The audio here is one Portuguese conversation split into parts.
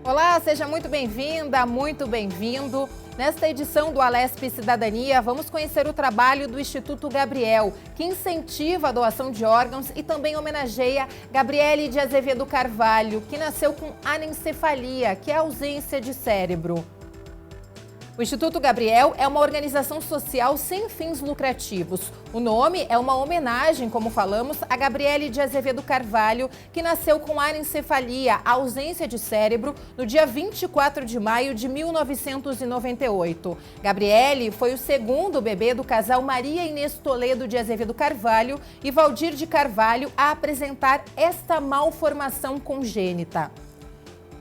Olá, seja muito bem-vinda, muito bem-vindo. Nesta edição do Alesp Cidadania, vamos conhecer o trabalho do Instituto Gabriel, que incentiva a doação de órgãos e também homenageia Gabriele de Azevedo Carvalho, que nasceu com anencefalia, que é ausência de cérebro. O Instituto Gabriel é uma organização social sem fins lucrativos. O nome é uma homenagem, como falamos, a Gabriele de Azevedo Carvalho, que nasceu com anencefalia, ausência de cérebro, no dia 24 de maio de 1998. Gabriele foi o segundo bebê do casal Maria Inês Toledo de Azevedo Carvalho e Valdir de Carvalho a apresentar esta malformação congênita.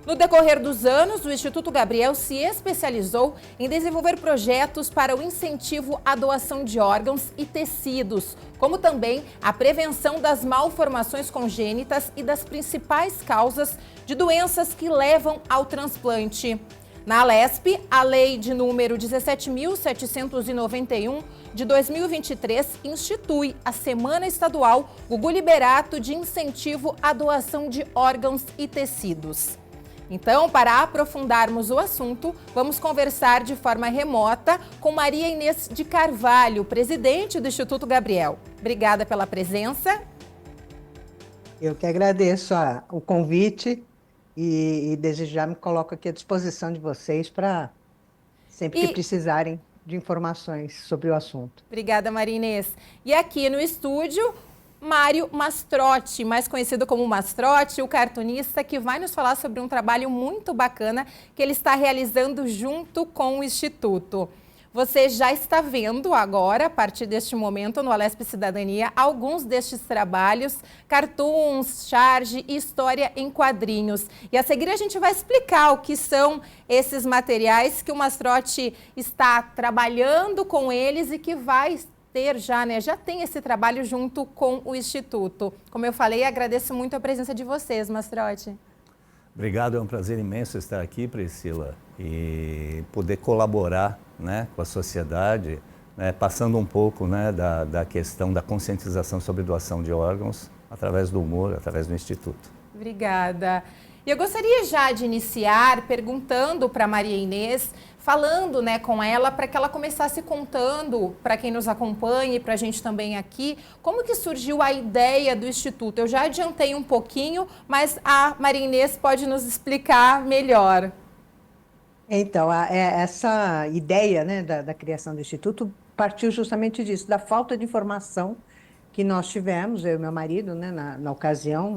No decorrer dos anos, o Instituto Gabriel se especializou em desenvolver projetos para o incentivo à doação de órgãos e tecidos, como também a prevenção das malformações congênitas e das principais causas de doenças que levam ao transplante. Na Alesp, a Lei de número 17.791 de 2023 institui a Semana Estadual Gugu Liberato de Incentivo à Doação de Órgãos e Tecidos. Então, para aprofundarmos o assunto, vamos conversar de forma remota com Maria Inês de Carvalho, presidente do Instituto Gabriel. Obrigada pela presença. Eu que agradeço o convite e desde já me coloco aqui à disposição de vocês para sempre que precisarem de informações sobre o assunto. Obrigada, Maria Inês. E aqui no estúdio, Mário Mastrotti, mais conhecido como Mastrotti, o cartunista, que vai nos falar sobre um trabalho muito bacana que ele está realizando junto com o Instituto. Você já está vendo agora, a partir deste momento, no Alesp Cidadania, alguns destes trabalhos, cartoons, charge e história em quadrinhos. E a seguir a gente vai explicar o que são esses materiais que o Mastrotti está trabalhando com eles e que vai ter já tem esse trabalho junto com o Instituto. Como eu falei, agradeço muito a presença de vocês, Mastrotti. Obrigado, é um prazer imenso estar aqui, Priscila, e poder colaborar, né, com a sociedade, né, passando um pouco, né, da questão da conscientização sobre doação de órgãos, através do humor, através do Instituto. Obrigada. E eu gostaria já de iniciar perguntando para Maria Inês, falando, né, com ela, para que ela começasse contando para quem nos acompanha e para a gente também aqui, como que surgiu a ideia do Instituto. Eu já adiantei um pouquinho, mas a Maria Inês pode nos explicar melhor. Então, essa ideia, né, da criação do Instituto partiu justamente disso, da falta de informação que nós tivemos, eu e meu marido, né, na ocasião,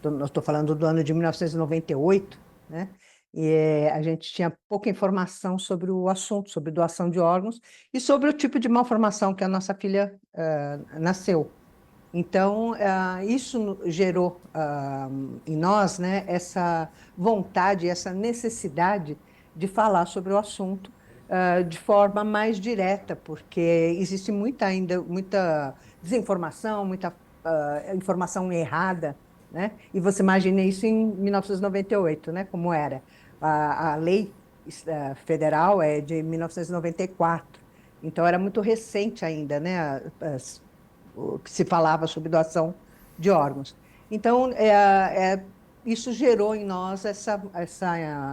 nós estou falando do ano de 1998, né? E a gente tinha pouca informação sobre o assunto, sobre doação de órgãos e sobre o tipo de malformação que a nossa filha nasceu. Então, isso gerou em nós, né, essa vontade, essa necessidade de falar sobre o assunto de forma mais direta, porque existe ainda muita desinformação, muita informação errada, né? E você imagina isso em 1998, né? Como era. A lei federal é de 1994, então era muito recente ainda, né? O que se falava sobre doação de órgãos. Então, isso gerou em nós essa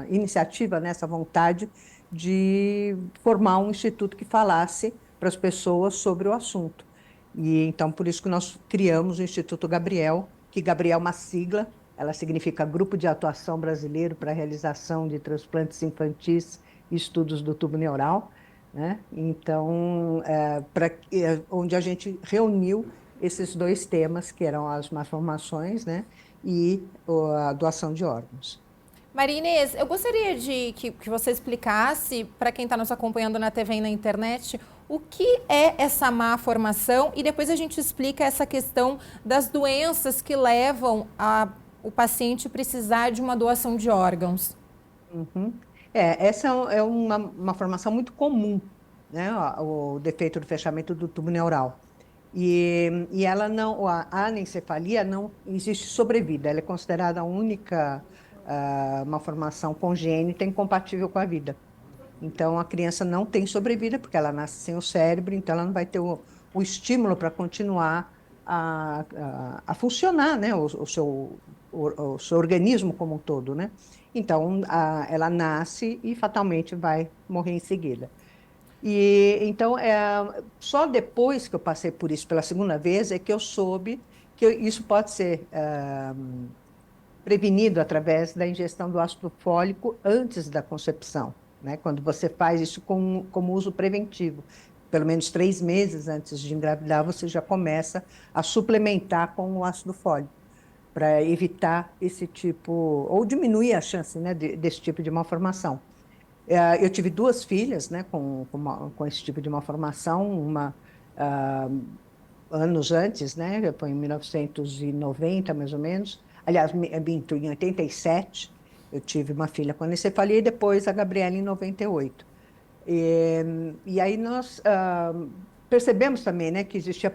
iniciativa, né? Essa vontade de formar um instituto que falasse para as pessoas sobre o assunto. E então, por isso que nós criamos o Instituto Gabriel, que Gabriel é uma sigla, ela significa Grupo de Atuação Brasileiro para a Realização de Transplantes Infantis e Estudos do Tubo Neural, né? Então, onde a gente reuniu esses dois temas, que eram as malformações, né, e a doação de órgãos. Maria Inês, eu gostaria de que você explicasse, para quem está nos acompanhando na TV e na internet, o que é essa má formação e depois a gente explica essa questão das doenças que levam o paciente precisar de uma doação de órgãos. Uhum. Essa é uma formação muito comum, né? O defeito do fechamento do tubo neural. E ela não, a anencefalia não existe sobrevida, ela é considerada a única malformação congênita incompatível com a vida. Então, a criança não tem sobrevida, porque ela nasce sem o cérebro, então ela não vai ter o estímulo para continuar a funcionar, né, o seu organismo como um todo, né? Então, ela nasce e fatalmente vai morrer em seguida. E então, só depois que eu passei por isso pela segunda vez é que eu soube que isso pode ser prevenido através da ingestão do ácido fólico antes da concepção, né? Quando você faz isso como uso preventivo. Pelo menos 3 meses antes de engravidar, você já começa a suplementar com o ácido fólico, para evitar esse tipo, ou diminuir a chance, né, desse tipo de malformação. Eu tive 2 filhas, né, com esse tipo de malformação, uma anos antes, né, foi em 1990, mais ou menos. Aliás, minto, em 87, eu tive uma filha com anencefalia e depois a Gabriela em 98. E aí nós percebemos também, né, que existia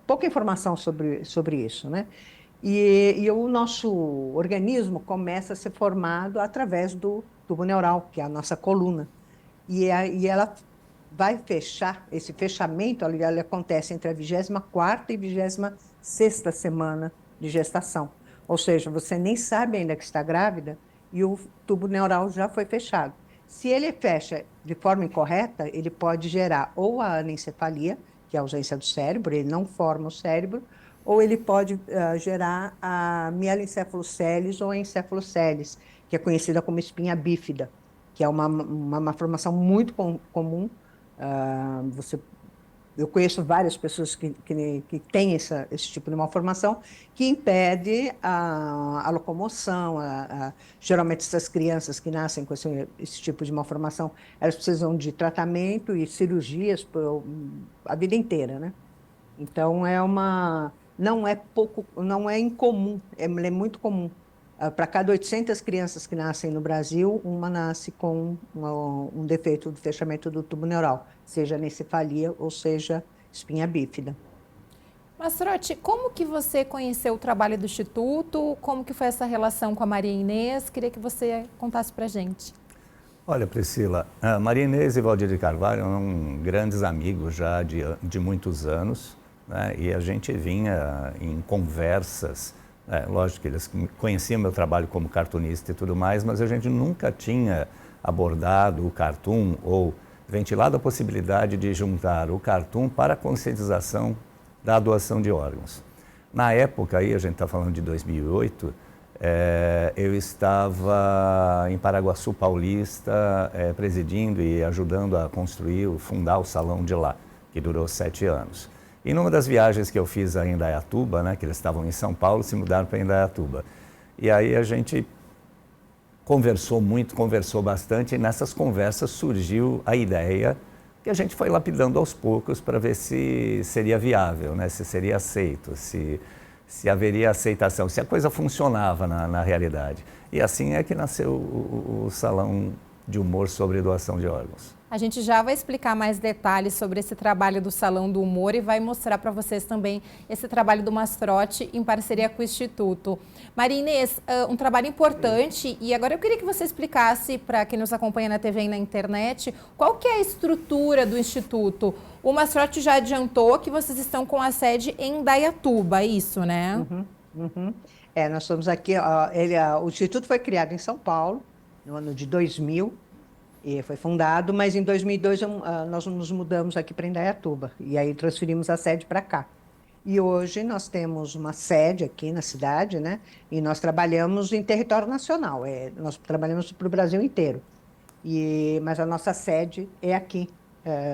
pouca informação sobre isso, né? E o nosso organismo começa a ser formado através do tubo neural, que é a nossa coluna. E ela vai fechar, esse fechamento ele acontece entre a 24ª e 26ª semana de gestação. Ou seja, você nem sabe ainda que está grávida e o tubo neural já foi fechado. Se ele fecha de forma incorreta, ele pode gerar ou a anencefalia, que é a ausência do cérebro, ele não forma o cérebro, ou ele pode gerar a mieloencefaloceles ou a encefaloceles, que é conhecida como espinha bífida, que é uma malformação muito comum. Eu conheço várias pessoas que têm esse tipo de malformação que impede a locomoção. Geralmente, essas crianças que nascem com esse tipo de malformação, elas precisam de tratamento e cirurgias a vida inteira, né? Então, não é incomum, é muito comum. Para cada 800 crianças que nascem no Brasil, uma nasce com um defeito do fechamento do tubo neural, seja anencefalia ou seja espinha bífida. Mastrotti, como que você conheceu o trabalho do Instituto? Como que foi essa relação com a Maria Inês? Queria que você contasse para a gente. Olha, Priscila, a Maria Inês e Valdir de Carvalho eram grandes amigos já de muitos anos, né? E a gente vinha em conversas. Lógico que eles conheciam meu trabalho como cartunista e tudo mais, mas a gente nunca tinha abordado o cartoon ou ventilado a possibilidade de juntar o cartoon para a conscientização da doação de órgãos. Na época, aí a gente está falando de 2008, eu estava em Paraguaçu Paulista, presidindo e ajudando a fundar o salão de lá, que durou 7 anos. E numa das viagens que eu fiz a Indaiatuba, né, que eles estavam em São Paulo, se mudaram para Indaiatuba. E aí a gente conversou muito, conversou bastante, e nessas conversas surgiu a ideia que a gente foi lapidando aos poucos para ver se seria viável, né, se seria aceito, se haveria aceitação, se a coisa funcionava na realidade. E assim é que nasceu o Salão de Humor sobre Doação de Órgãos. A gente já vai explicar mais detalhes sobre esse trabalho do Salão do Humor e vai mostrar para vocês também esse trabalho do Mastrotti em parceria com o Instituto. Maria Inês, um trabalho importante, e agora eu queria que você explicasse para quem nos acompanha na TV e na internet qual que é a estrutura do Instituto. O Mastrotti já adiantou que vocês estão com a sede em Indaiatuba, é isso, né? Nós estamos aqui, o Instituto foi criado em São Paulo, no ano de 2000, e foi fundado, mas em 2002 nós nos mudamos aqui para Indaiatuba, e aí transferimos a sede para cá. E hoje nós temos uma sede aqui na cidade, né? E nós trabalhamos em território nacional, nós trabalhamos para o Brasil inteiro. Mas a nossa sede é aqui,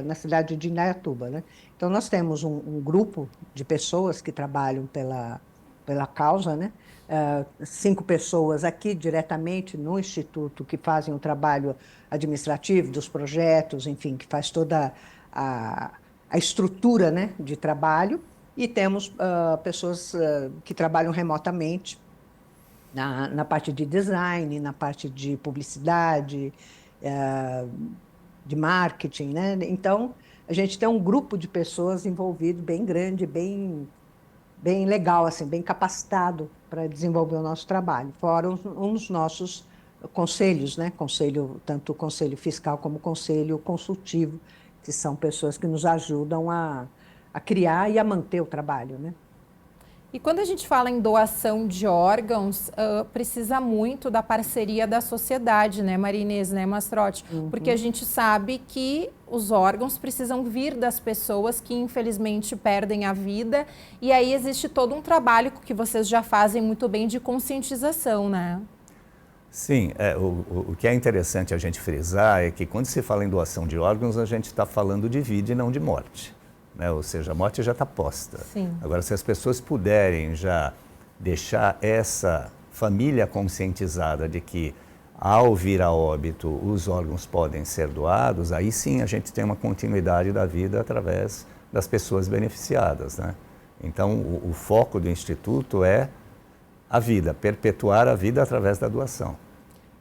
na cidade de Indaiatuba, né? Então nós temos um grupo de pessoas que trabalham pela causa, né? 5 pessoas aqui diretamente no Instituto que fazem o trabalho administrativo dos projetos, enfim, que faz toda a estrutura, né, de trabalho, e temos pessoas que trabalham remotamente na parte de design, na parte de publicidade, de marketing, né? Então, a gente tem um grupo de pessoas envolvido bem grande, bem legal, assim, bem capacitado para desenvolver o nosso trabalho. Fora uns nossos conselhos, né? Tanto o conselho fiscal como o conselho consultivo, que são pessoas que nos ajudam a a criar e a manter o trabalho, né? E quando a gente fala em doação de órgãos, precisa muito da parceria da sociedade, né, Maria Inês, né, Mastrotti? Porque a gente sabe que os órgãos precisam vir das pessoas que infelizmente perdem a vida, e aí existe todo um trabalho que vocês já fazem muito bem de conscientização, né? Sim, o que é interessante a gente frisar é que quando se fala em doação de órgãos, a gente está falando de vida e não de morte. Né? Ou seja, a morte já está posta. Sim. Agora, se as pessoas puderem já deixar essa família conscientizada de que, ao vir a óbito, os órgãos podem ser doados, aí sim a gente tem uma continuidade da vida através das pessoas beneficiadas. Né? Então, o foco do Instituto é a vida, perpetuar a vida através da doação.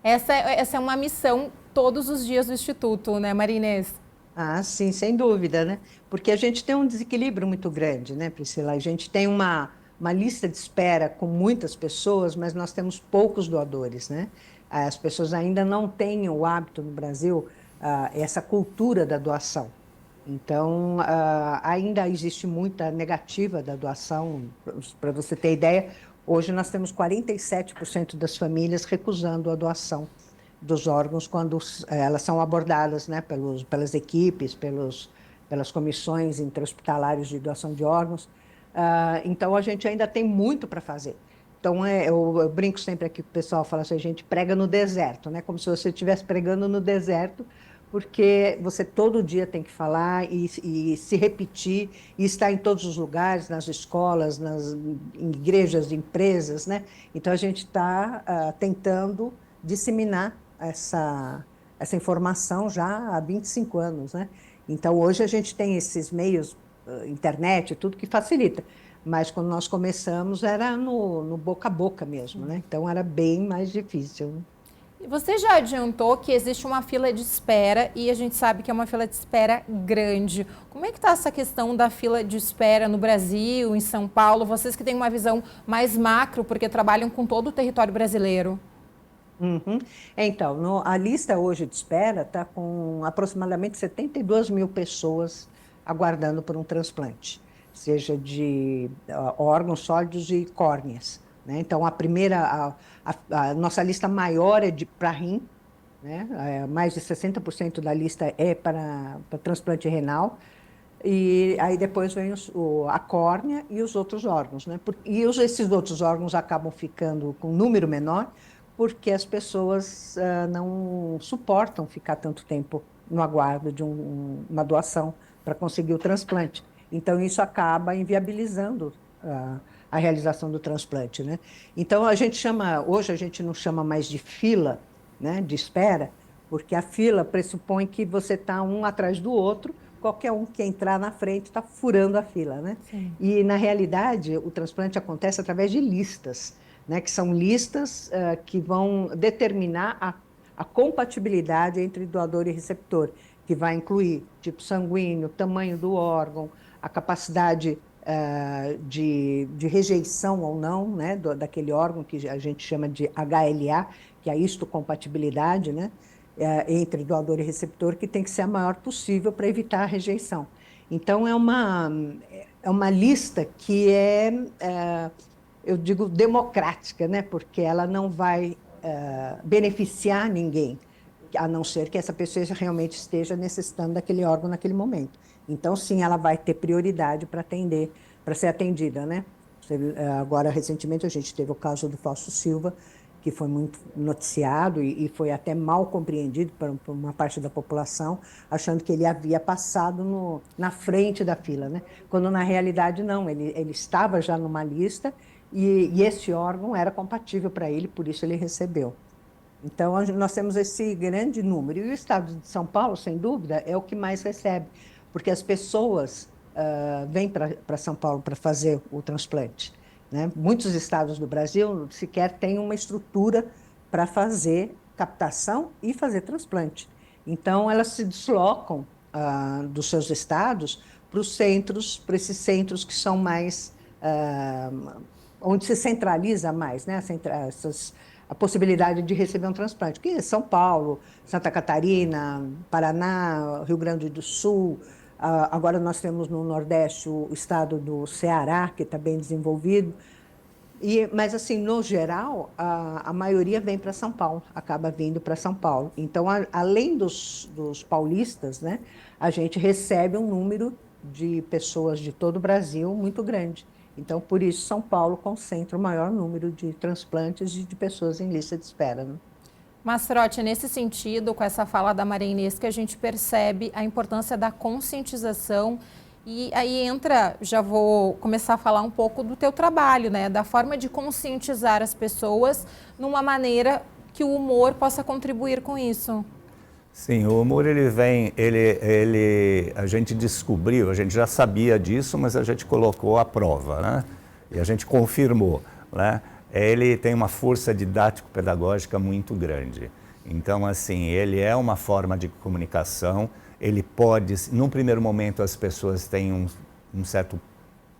Essa é uma missão todos os dias do Instituto, né, Maria Inês? Ah, sim, sem dúvida, né? Porque a gente tem um desequilíbrio muito grande, né, Priscila? A gente tem uma lista de espera com muitas pessoas, mas nós temos poucos doadores, né? As pessoas ainda não têm o hábito no Brasil, essa cultura da doação. Então, ainda existe muita negativa da doação. Para você ter ideia, hoje nós temos 47% das famílias recusando a doação dos órgãos quando elas são abordadas, né, pelas equipes, pelas comissões interhospitalares de doação de órgãos. Então, a gente ainda tem muito para fazer. Então, eu brinco sempre aqui com o pessoal, fala assim, a gente prega no deserto, né, como se você estivesse pregando no deserto, porque você todo dia tem que falar e se repetir, e estar em todos os lugares, nas escolas, em igrejas, empresas, né? Então, a gente está tentando disseminar essa informação já há 25 anos, né? Então, hoje a gente tem esses meios, internet, tudo que facilita. Mas quando nós começamos era no boca a boca mesmo, né? Então, era bem mais difícil, né? Você já adiantou que existe uma fila de espera e a gente sabe que é uma fila de espera grande. Como é que está essa questão da fila de espera no Brasil, em São Paulo? Vocês que têm uma visão mais macro, porque trabalham com todo o território brasileiro. Uhum. Então, a lista hoje de espera está com aproximadamente 72 mil pessoas aguardando por um transplante, seja de órgãos sólidos e córneas, né? Então, a nossa lista maior é para rim, né? Mais de 60% da lista é para transplante renal, e aí depois vem a córnea e os outros órgãos, né? Esses outros órgãos acabam ficando com um número menor, porque as pessoas não suportam ficar tanto tempo no aguardo de uma doação para conseguir o transplante. Então, isso acaba inviabilizando a realização do transplante, né? Então, hoje a gente não chama mais de fila, né, de espera, porque a fila pressupõe que você está um atrás do outro, qualquer um que entrar na frente está furando a fila, né? Sim. E, na realidade, o transplante acontece através de listas, né, que são listas que vão determinar a compatibilidade entre doador e receptor, que vai incluir tipo sanguíneo, tamanho do órgão, a capacidade de rejeição ou não, né, daquele órgão, que a gente chama de HLA, que é a histocompatibilidade, né, entre doador e receptor, que tem que ser a maior possível para evitar a rejeição. Então, é uma lista que eu digo democrática, né? Porque ela não vai beneficiar ninguém, a não ser que essa pessoa realmente esteja necessitando daquele órgão naquele momento. Então, sim, ela vai ter prioridade para ser atendida, né? Agora, recentemente, a gente teve o caso do Fausto Silva, que foi muito noticiado e foi até mal compreendido por uma parte da população, achando que ele havia passado na frente da fila, né? Quando, na realidade, não, ele estava já numa lista e esse órgão era compatível para ele, por isso ele recebeu. Então, nós temos esse grande número. E o estado de São Paulo, sem dúvida, é o que mais recebe, porque as pessoas vêm para São Paulo para fazer o transplante, né? Muitos estados do Brasil sequer têm uma estrutura para fazer captação e fazer transplante. Então, elas se deslocam dos seus estados para esses centros que são mais... onde se centraliza mais, né? A possibilidade de receber um transplante, que é São Paulo, Santa Catarina, Paraná, Rio Grande do Sul, Agora nós temos no Nordeste o estado do Ceará, que está bem desenvolvido. Mas, assim, no geral, a maioria vem para São Paulo, acaba vindo para São Paulo. Então, além dos paulistas, né, a gente recebe um número de pessoas de todo o Brasil muito grande. Então, por isso, São Paulo concentra o maior número de transplantes e de pessoas em lista de espera, né? Mastrotti, nesse sentido, com essa fala da Maria Inês, que a gente percebe a importância da conscientização. E aí entra, já vou começar a falar um pouco do teu trabalho, né? Da forma de conscientizar as pessoas numa maneira que o humor possa contribuir com isso. Sim, o humor a gente descobriu, a gente já sabia disso, mas a gente colocou à prova, né? E a gente confirmou, né? Ele tem uma força didático-pedagógica muito grande. Então, assim, ele é uma forma de comunicação. Ele pode, num primeiro momento, as pessoas têm um certo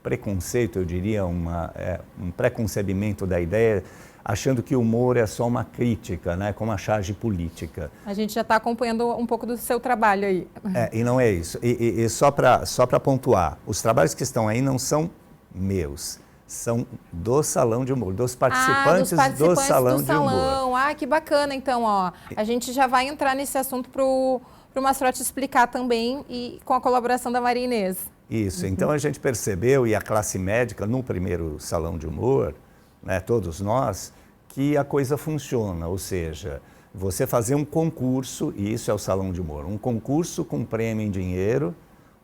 preconceito, eu diria, um preconcebimento da ideia, achando que o humor é só uma crítica, né, como a charge política. A gente já está acompanhando um pouco do seu trabalho aí. E não é isso. E só para pontuar, os trabalhos que estão aí não são meus. São do Salão de Humor, dos participantes do Salão de Humor. Ah, que bacana. Então, ó, a gente já vai entrar nesse assunto para o Mastrotti explicar também, e com a colaboração da Maria Inês. Isso, então a gente percebeu, e a classe médica, no primeiro Salão de Humor, né, todos nós, que a coisa funciona, ou seja, você fazer um concurso, e isso é o Salão de Humor, um concurso com prêmio em dinheiro,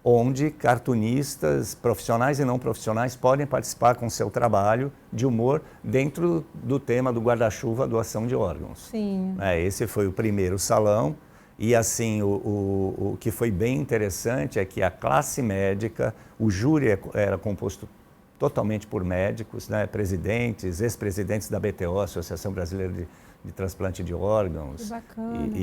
onde cartunistas profissionais e não profissionais podem participar com seu trabalho de humor dentro do tema do guarda-chuva doação de órgãos. Sim. Esse foi o primeiro salão, e assim, o que foi bem interessante é que a classe médica, o júri era composto totalmente por médicos, né, presidentes, ex-presidentes da BTO, Associação Brasileira de Transplante de Órgãos,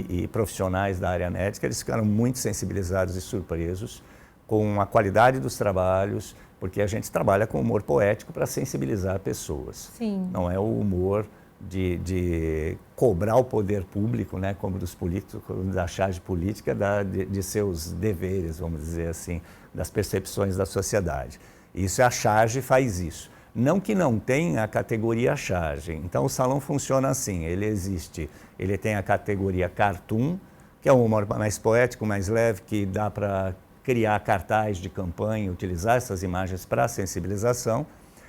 e profissionais da área médica. Eles ficaram muito sensibilizados e surpresos com a qualidade dos trabalhos, porque a gente trabalha com humor poético para sensibilizar pessoas. Sim. Não é o humor de cobrar o poder público, né, como dos políticos, da charge política, de seus deveres, vamos dizer assim, das percepções da sociedade. Isso, a charge faz isso. Não que não tenha a categoria charge. Então, o salão funciona assim, ele tem a categoria cartoon, que é um humor mais poético, mais leve, que dá para criar cartaz de campanha, utilizar essas imagens para sensibilização.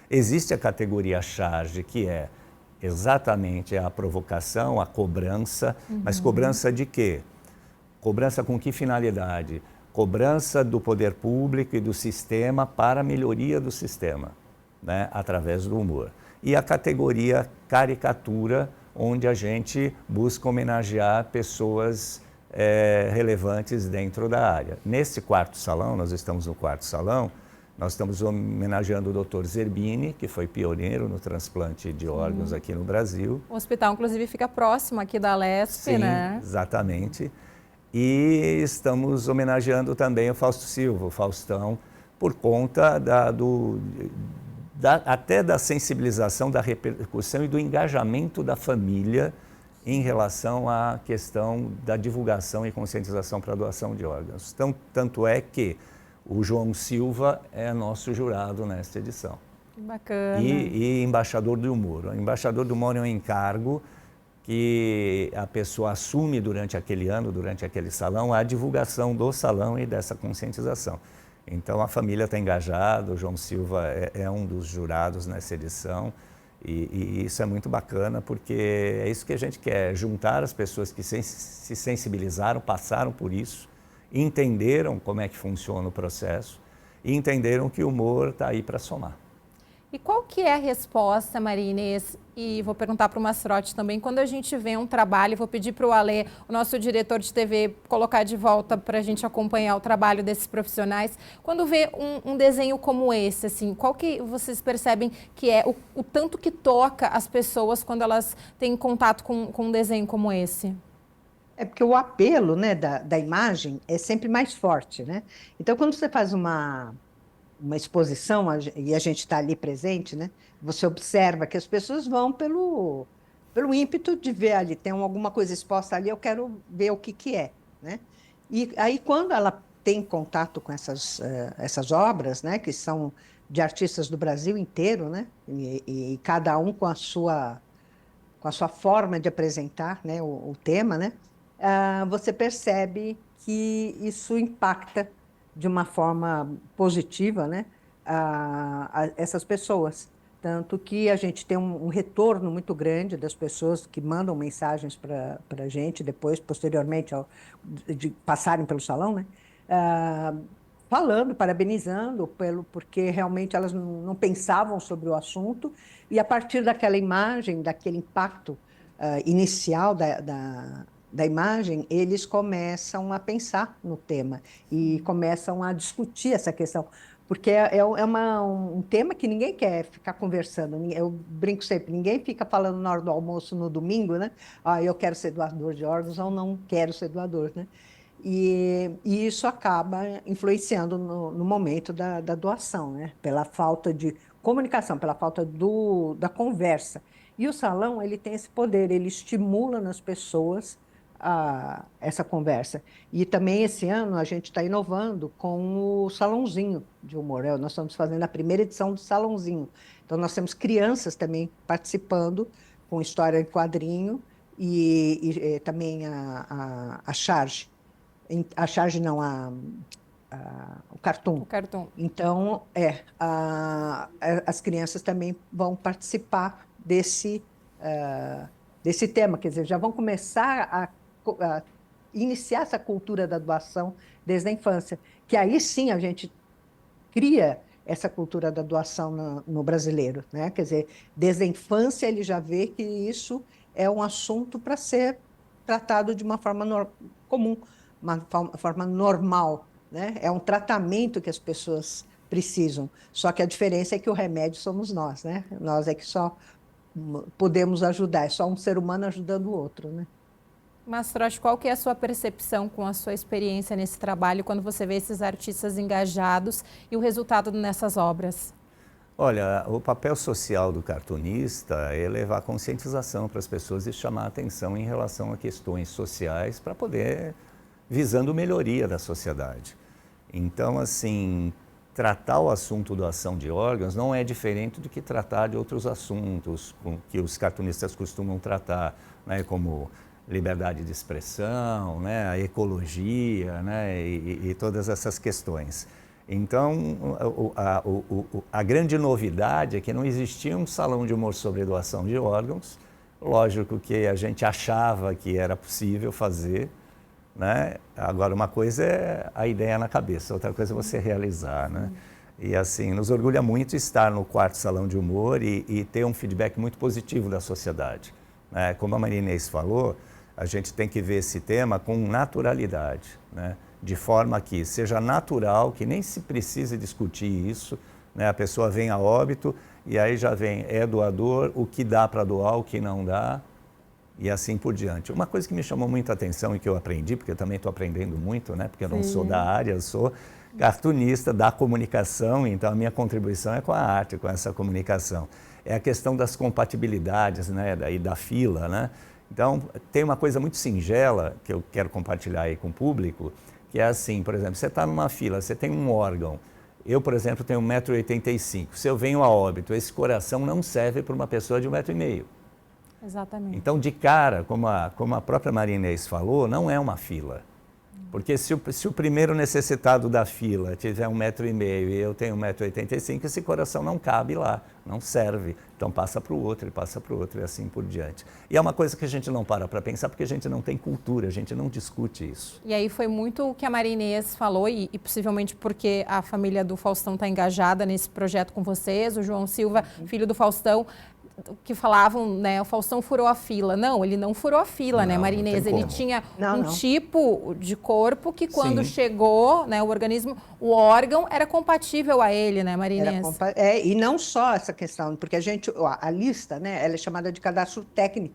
Existe a categoria charge, que é exatamente a provocação, a cobrança, mas cobrança de quê? Cobrança com que finalidade? Cobrança do poder público e do sistema para a melhoria do sistema, né, através do humor. E a categoria caricatura, onde a gente busca homenagear pessoas relevantes dentro da área. Nesse quarto salão, nós estamos no quarto salão, nós estamos homenageando o Dr. Zerbini, que foi pioneiro no transplante de órgãos aqui no Brasil. O hospital, inclusive, fica próximo aqui da Alesp, né? Exatamente. E estamos homenageando também o Fausto Silva, o Faustão, por conta até da sensibilização, da repercussão e do engajamento da família em relação à questão da divulgação e conscientização para a doação de órgãos. Então, tanto é que o João Silva é nosso jurado nesta edição. Que bacana. E embaixador do humor. O embaixador do humor é um encargo que a pessoa assume durante aquele ano, durante aquele salão, a divulgação do salão e dessa conscientização. Então, a família está engajada, o João Silva é um dos jurados nessa edição, e isso é muito bacana, porque é isso que a gente quer, juntar as pessoas que se sensibilizaram, passaram por isso, entenderam como é que funciona o processo e entenderam que o humor está aí para somar. E qual que é a resposta, Maria Inês? E vou perguntar para o Mastrotti também, quando a gente vê um trabalho, vou pedir para o Alê, o nosso diretor de TV, colocar de volta para a gente acompanhar o trabalho desses profissionais. Quando vê um desenho como esse, assim, qual que vocês percebem que é o tanto que toca as pessoas quando elas têm contato com um desenho como esse? É porque o apelo, né, da imagem é sempre mais forte, né? Então, quando você faz uma exposição e a gente está ali presente, né? Você observa que as pessoas vão pelo ímpeto de ver ali, tem alguma coisa exposta ali, eu quero ver o que é, né? E aí, quando ela tem contato com essas obras, né, que são de artistas do Brasil inteiro, né, e cada um com a sua forma de apresentar, né, o tema, né, você percebe que isso impacta de uma forma positiva, né, essas pessoas. Tanto que a gente tem um retorno muito grande das pessoas que mandam mensagens para a gente depois, posteriormente, de passarem pelo salão, né, ah, falando, parabenizando, porque realmente elas não pensavam sobre o assunto, e a partir daquela imagem, daquele impacto inicial da imagem, eles começam a pensar no tema e começam a discutir essa questão, porque é um tema que ninguém quer ficar conversando. Eu brinco sempre, ninguém fica falando na hora do almoço no domingo, né? Ah, eu quero ser doador de órgãos ou não quero ser doador, né? E isso acaba influenciando no momento da doação, né? Pela falta de comunicação, pela falta da conversa. E o salão, ele tem esse poder, ele estimula nas pessoas essa conversa. E também esse ano a gente está inovando com o Salãozinho de Humor. Nós estamos fazendo a primeira edição do Salãozinho. Então nós temos crianças também participando com história em quadrinho e também a charge. A charge não, o cartoon. O cartoon. Então, as crianças também vão participar desse tema, quer dizer, já vão começar a iniciar essa cultura da doação desde a infância, que aí sim a gente cria essa cultura da doação no brasileiro, né? Quer dizer, desde a infância ele já vê que isso é um assunto para ser tratado de uma forma comum, uma forma normal, né? É um tratamento que as pessoas precisam. Só que a diferença é que o remédio somos nós, né? Nós é que só podemos ajudar, é só um ser humano ajudando o outro, né? Mastrotti, qual que é a sua percepção com a sua experiência nesse trabalho, quando você vê esses artistas engajados e o resultado nessas obras? Olha, o papel social do cartunista é levar conscientização para as pessoas e chamar a atenção em relação a questões sociais para poder, visando melhoria da sociedade. Então, assim, tratar o assunto da doação de órgãos não é diferente do que tratar de outros assuntos que os cartunistas costumam tratar, né, como liberdade de expressão, né, a ecologia, né, e todas essas questões. Então, a grande novidade é que não existia um salão de humor sobre doação de órgãos. Lógico que a gente achava que era possível fazer, né? Agora, uma coisa é a ideia na cabeça, outra coisa é você realizar, né? E assim, nos orgulha muito estar no 4º Salão de Humor e ter um feedback muito positivo da sociedade, né? Como a Maria Inês falou, a gente tem que ver esse tema com naturalidade, né? De forma que seja natural, que nem se precise discutir isso, né? A pessoa vem a óbito e aí já vem, é doador, o que dá para doar, o que não dá, e assim por diante. Uma coisa que me chamou muita atenção e que eu aprendi, porque eu também estou aprendendo muito, né? Porque eu não sou da área, eu sou cartunista da comunicação, então a minha contribuição é com a arte, com essa comunicação. É a questão das compatibilidades, né? Da fila, né? Então, tem uma coisa muito singela que eu quero compartilhar aí com o público, que é assim, por exemplo, você está numa fila, você tem um órgão. Eu, por exemplo, tenho 1,85 m. Se eu venho a óbito, esse coração não serve para uma pessoa de 1,5 m. Exatamente. Então, de cara, como a própria Maria Inês falou, não é uma fila. Porque se o primeiro necessitado da fila tiver 1,5 m e eu tenho 1,85 m, esse coração não cabe lá, não serve. Então passa para o outro, e passa para o outro e assim por diante. E é uma coisa que a gente não para pensar porque a gente não tem cultura, a gente não discute isso. E aí foi muito o que a Maria Inês falou e possivelmente porque a família do Faustão está engajada nesse projeto com vocês, o João Silva, filho do Faustão, que falavam, né, o Faustão furou a fila. Não, ele não furou a fila, né, Maria Inês? Ele tinha tipo de corpo que quando chegou, né, o organismo, o órgão era compatível a ele, né, Maria Inês? E não só essa questão, porque a lista, né, ela é chamada de cadastro técnico.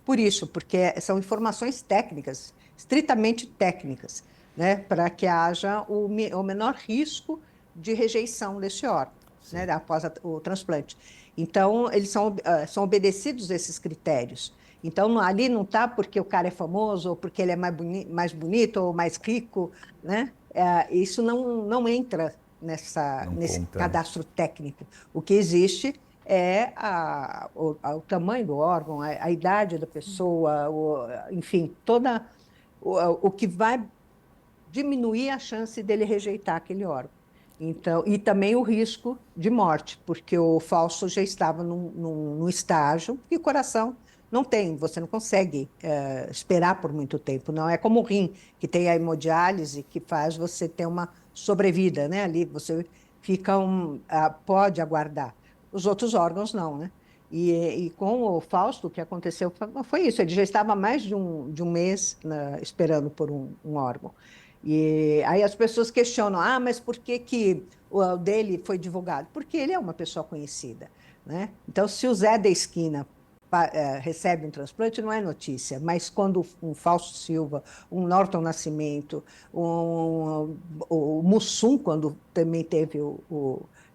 Por isso, porque são informações técnicas, estritamente técnicas, né, para que haja o menor risco de rejeição desse órgão, né, após o transplante. Então, eles são obedecidos esses critérios. Então, ali não está porque o cara é famoso, ou porque ele é mais bonito, ou mais rico, né? isso não entra nesse conta, cadastro técnico. O que existe é o tamanho do órgão, a idade da pessoa, enfim, o que vai diminuir a chance dele rejeitar aquele órgão. Então, e também o risco de morte, porque o Fausto já estava num estágio que o coração não tem, você não consegue esperar por muito tempo. Não é como o rim, que tem a hemodiálise, que faz você ter uma sobrevida, né? Ali você pode aguardar. Os outros órgãos não, né? E com o Fausto, o que aconteceu foi isso, ele já estava mais de um mês esperando por um órgão. E aí as pessoas questionam, mas por que o dele foi divulgado? Porque ele é uma pessoa conhecida, né? Então, se o Zé da esquina recebe um transplante, não é notícia, mas quando um Fausto Silva, um Norton Nascimento, o Mussum, quando também teve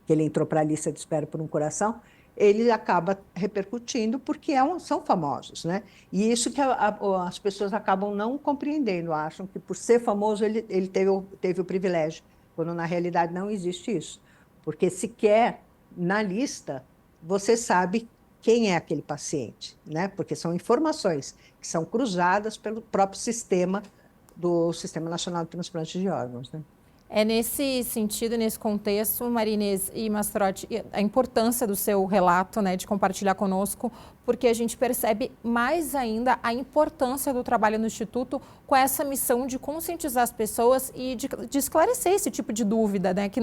que ele entrou para a lista de espera por um coração, ele acaba repercutindo porque são famosos, né? E isso que as pessoas acabam não compreendendo, acham que por ser famoso ele teve o privilégio, quando na realidade não existe isso. Porque sequer na lista você sabe quem é aquele paciente, né? Porque são informações que são cruzadas pelo próprio sistema do Sistema Nacional de Transplantes de Órgãos, né? É nesse sentido, nesse contexto, Maria Inês e Mastrotti, a importância do seu relato, né, de compartilhar conosco, porque a gente percebe mais ainda a importância do trabalho no Instituto com essa missão de conscientizar as pessoas e de esclarecer esse tipo de dúvida, né, que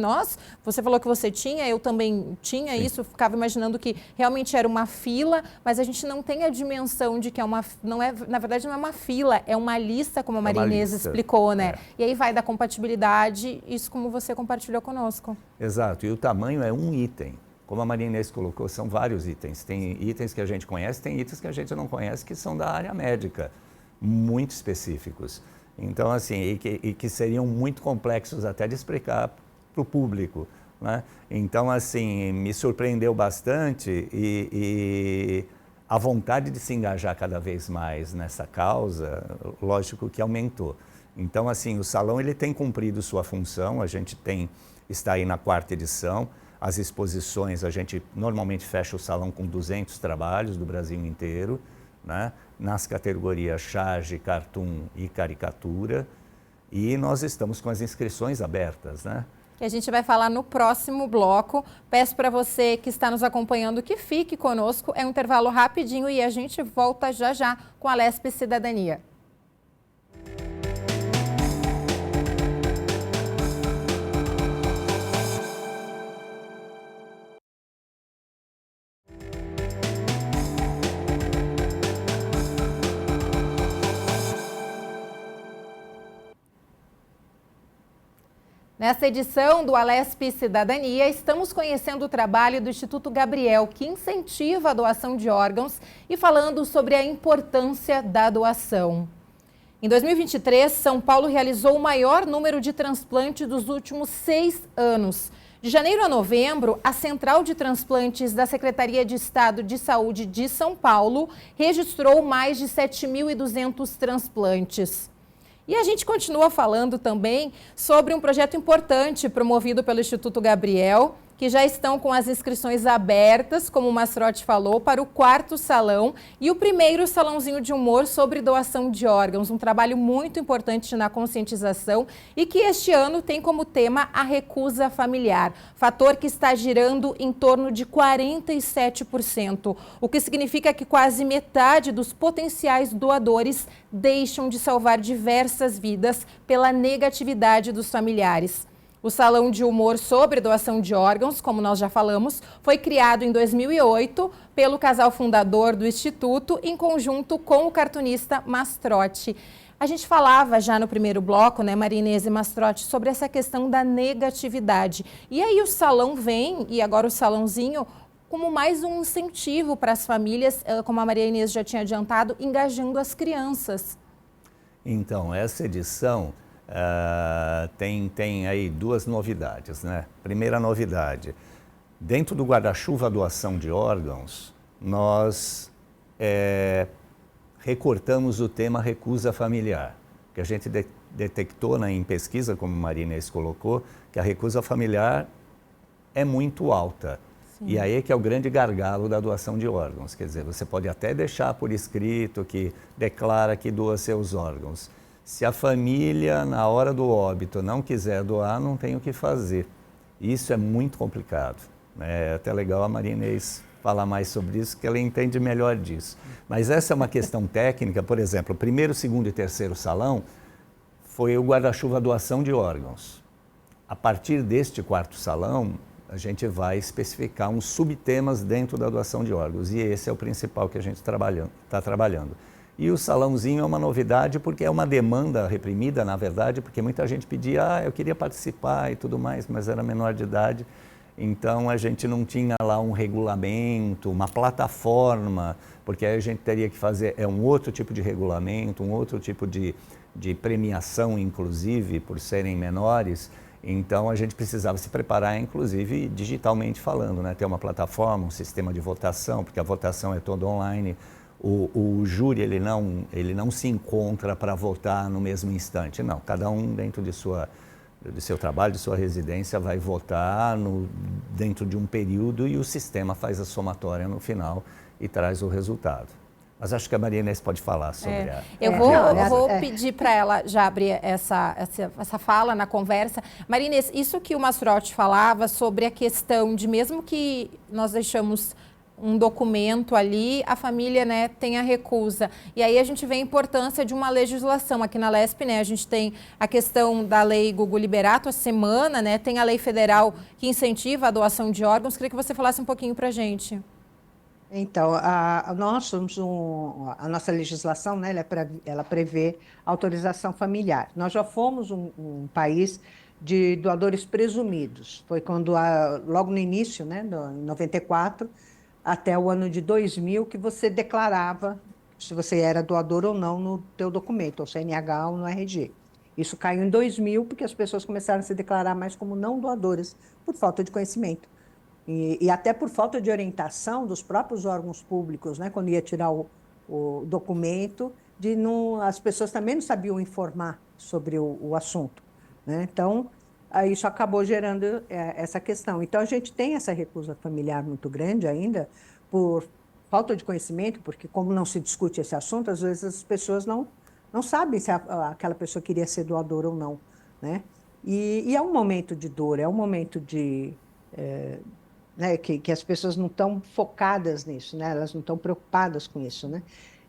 você falou que você tinha, eu também tinha. Sim. Isso, ficava imaginando que realmente era uma fila, mas a gente não tem a dimensão de que na verdade não é uma fila, é uma lista, como a Maria Inês explicou, né, e aí vai da compatibilidade, isso como você compartilhou conosco. Exato, e o tamanho é um item. Como a Maria Inês colocou, são vários itens. Tem itens que a gente conhece, tem itens que a gente não conhece, que são da área médica, muito específicos. Então, assim, e que seriam muito complexos até de explicar para o público, né? Então, assim, me surpreendeu bastante e a vontade de se engajar cada vez mais nessa causa, lógico que aumentou. Então, assim, o salão ele tem cumprido sua função, a gente está aí na 4ª edição. As exposições, a gente normalmente fecha o salão com 200 trabalhos do Brasil inteiro, né? Nas categorias charge, cartoon e caricatura. E nós estamos com as inscrições abertas, né? Que a gente vai falar no próximo bloco. Peço para você que está nos acompanhando que fique conosco. É um intervalo rapidinho e a gente volta já já com a Alesp Cidadania. Nesta edição do Alesp Cidadania, estamos conhecendo o trabalho do Instituto Gabriel, que incentiva a doação de órgãos, e falando sobre a importância da doação. Em 2023, São Paulo realizou o maior número de transplantes dos últimos 6 anos. De janeiro a novembro, a Central de Transplantes da Secretaria de Estado de Saúde de São Paulo registrou mais de 7.200 transplantes. E a gente continua falando também sobre um projeto importante promovido pelo Instituto Gabriel, que já estão com as inscrições abertas, como o Mastrotti falou, para o 4º salão e o primeiro salãozinho de humor sobre doação de órgãos. Um trabalho muito importante na conscientização e que este ano tem como tema a recusa familiar, fator que está girando em torno de 47%, o que significa que quase metade dos potenciais doadores deixam de salvar diversas vidas pela negatividade dos familiares. O Salão de Humor sobre Doação de Órgãos, como nós já falamos, foi criado em 2008 pelo casal fundador do Instituto, em conjunto com o cartunista Mastrotti. A gente falava já no primeiro bloco, né, Maria Inês e Mastrotti, sobre essa questão da negatividade. E aí o salão vem, e agora o salãozinho, como mais um incentivo para as famílias, como a Maria Inês já tinha adiantado, engajando as crianças. Então, essa edição tem aí 2 novidades, né? Primeira novidade, dentro do guarda-chuva doação de órgãos, nós recortamos o tema recusa familiar, Porque a gente detectou, né, em pesquisa, como a Maria Inês colocou, que a recusa familiar é muito alta. Sim. E aí é que é o grande gargalo da doação de órgãos. Quer dizer, você pode até deixar por escrito que declara que doa seus órgãos. Se a família, na hora do óbito, não quiser doar, não tem o que fazer. Isso é muito complicado. É até legal a Maria Inês falar mais sobre isso, que ela entende melhor disso. Mas essa é uma questão técnica. Por exemplo, o primeiro, segundo e terceiro salão foi o guarda-chuva doação de órgãos. A partir deste quarto salão, a gente vai especificar uns subtemas dentro da doação de órgãos, e esse é o principal que a gente está trabalhando. E o salãozinho é uma novidade porque é uma demanda reprimida, na verdade, porque muita gente pedia, eu queria participar e tudo mais, mas era menor de idade, então a gente não tinha lá um regulamento, uma plataforma, porque aí a gente teria que fazer um outro tipo de regulamento, um outro tipo de premiação, inclusive, por serem menores. Então, a gente precisava se preparar, inclusive, digitalmente falando, né? Ter uma plataforma, um sistema de votação, porque a votação é toda online. O júri, ele não se encontra para votar no mesmo instante, não. Cada um, dentro do seu trabalho, de sua residência, vai votar dentro de um período e o sistema faz a somatória no final e traz o resultado. Mas acho que a Maria Inês pode falar sobre Eu vou pedir para ela já abrir essa fala na conversa. Maria Inês, isso que o Mastrotti falava sobre a questão de mesmo que nós deixamos um documento ali, a família, né, tem a recusa. E aí a gente vê a importância de uma legislação. Aqui na LESP, né, a gente tem a questão da lei Gugu Liberato, a semana, né, tem a lei federal que incentiva a doação de órgãos. Queria que você falasse um pouquinho para a gente. Então, nós somos a nossa legislação, né, ela prevê autorização familiar. Nós já fomos um país de doadores presumidos. Foi quando, logo no início, né, em 94, até o ano de 2000, que você declarava se você era doador ou não no teu documento, ou CNH ou no RG. Isso caiu em 2000, porque as pessoas começaram a se declarar mais como não doadoras, por falta de conhecimento. E até por falta de orientação dos próprios órgãos públicos, né? Quando ia tirar o documento, as pessoas também não sabiam informar sobre o assunto, né? Então, isso acabou gerando essa questão. Então, a gente tem essa recusa familiar muito grande ainda, por falta de conhecimento, porque como não se discute esse assunto, às vezes as pessoas não sabem se aquela pessoa queria ser doadora ou não, né? E é um momento de dor, é um momento né, que as pessoas não estão focadas nisso, né? Elas não estão preocupadas com isso, né?